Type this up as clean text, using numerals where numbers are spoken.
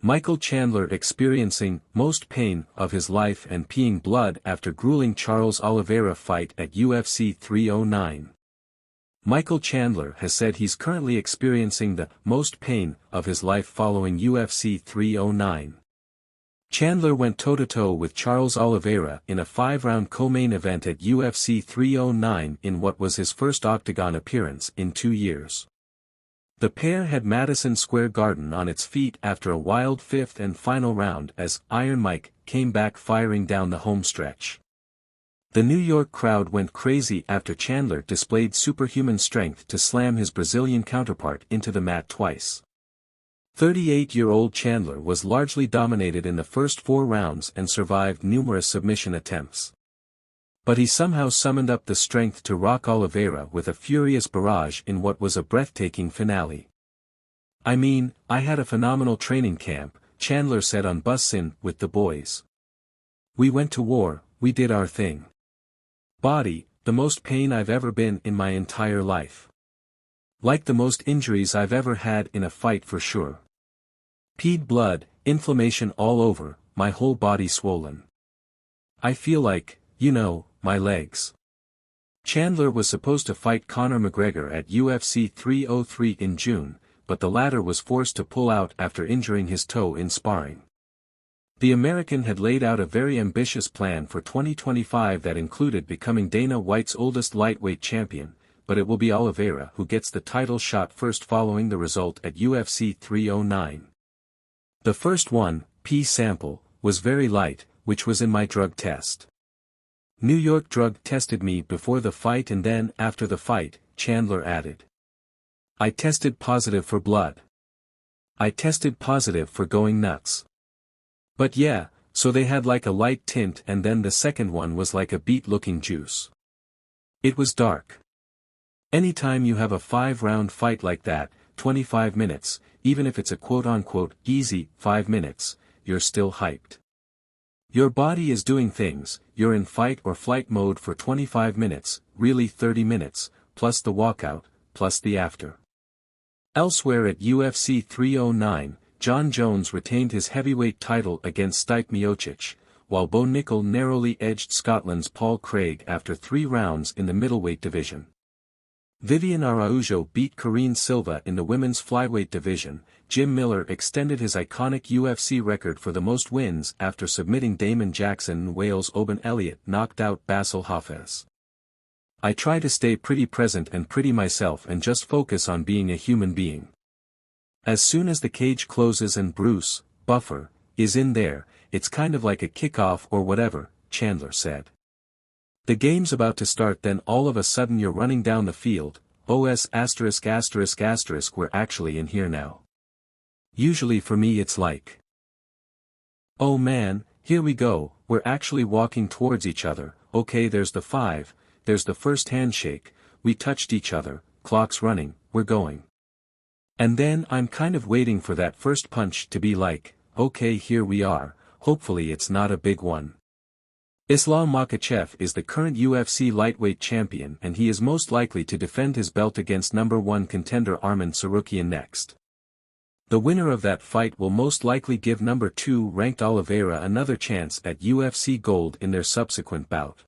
Michael Chandler experiencing most pain of his life and peeing blood after grueling Charles Oliveira fight at UFC 309. Michael Chandler has said he's currently experiencing the most pain of his life following UFC 309. Chandler went toe-to-toe with Charles Oliveira in a 5-round co-main event at UFC 309 in what was his first octagon appearance in 2 years. The pair had Madison Square Garden on its feet after a wild 5th and final round as Iron Mike came back firing down the home stretch. The New York crowd went crazy after Chandler displayed superhuman strength to slam his Brazilian counterpart into the mat twice. 38-year-old Chandler was largely dominated in the first 4 rounds and survived numerous submission attempts. But he somehow summoned up the strength to rock Oliveira with a furious barrage in what was a breathtaking finale. "I mean, I had a phenomenal training camp," Chandler said on Bussin' with the Boys. "We went to war, we did our thing. Body, the most pain I've ever been in my entire life. Like the most injuries I've ever had in a fight for sure. Peed blood, inflammation all over, my whole body swollen. I feel like, my legs." Chandler was supposed to fight Conor McGregor at UFC 303 in June, but the latter was forced to pull out after injuring his toe in sparring. The American had laid out a very ambitious plan for 2025 that included becoming Dana White's oldest lightweight champion, but it will be Oliveira who gets the title shot first following the result at UFC 309. "The first one, P sample, was very light, which was in my drug test. New York drug tested me before the fight and then after the fight," Chandler added. "I tested positive for blood. I tested positive for going nuts. But yeah, so they had like a light tint and then the second one was like a beet-looking juice. It was dark. Anytime you have a 5-round fight like that, 25 minutes, even if it's a quote-unquote easy 5 minutes, you're still hyped. Your body is doing things, you're in fight or flight mode for 25 minutes, really 30 minutes, plus the walkout, plus the after." Elsewhere at UFC 309, John Jones retained his heavyweight title against Stipe Miocic, while Bo Nickel narrowly edged Scotland's Paul Craig after 3 rounds in the middleweight division. Vivian Araujo beat Karine Silva in the women's flyweight division. Jim Miller extended his iconic UFC record for the most wins after submitting Damon Jackson and Wales' Oban Elliott knocked out Basil Hafez. "I try to stay pretty present and pretty myself and just focus on being a human being. As soon as the cage closes and Bruce, Buffer, is in there, it's kind of like a kickoff or whatever," Chandler said. "The game's about to start, then all of a sudden you're running down the field, we're actually in here now. Usually for me it's like, oh man, here we go, we're actually walking towards each other, okay there's the 5, there's the first handshake, we touched each other, clock's running, we're going. And then I'm kind of waiting for that first punch to be like, okay here we are, hopefully it's not a big one." Islam Makhachev is the current UFC lightweight champion and he is most likely to defend his belt against number 1 contender Arman Tsarukyan next. The winner of that fight will most likely give number 2 ranked Oliveira another chance at UFC gold in their subsequent bout.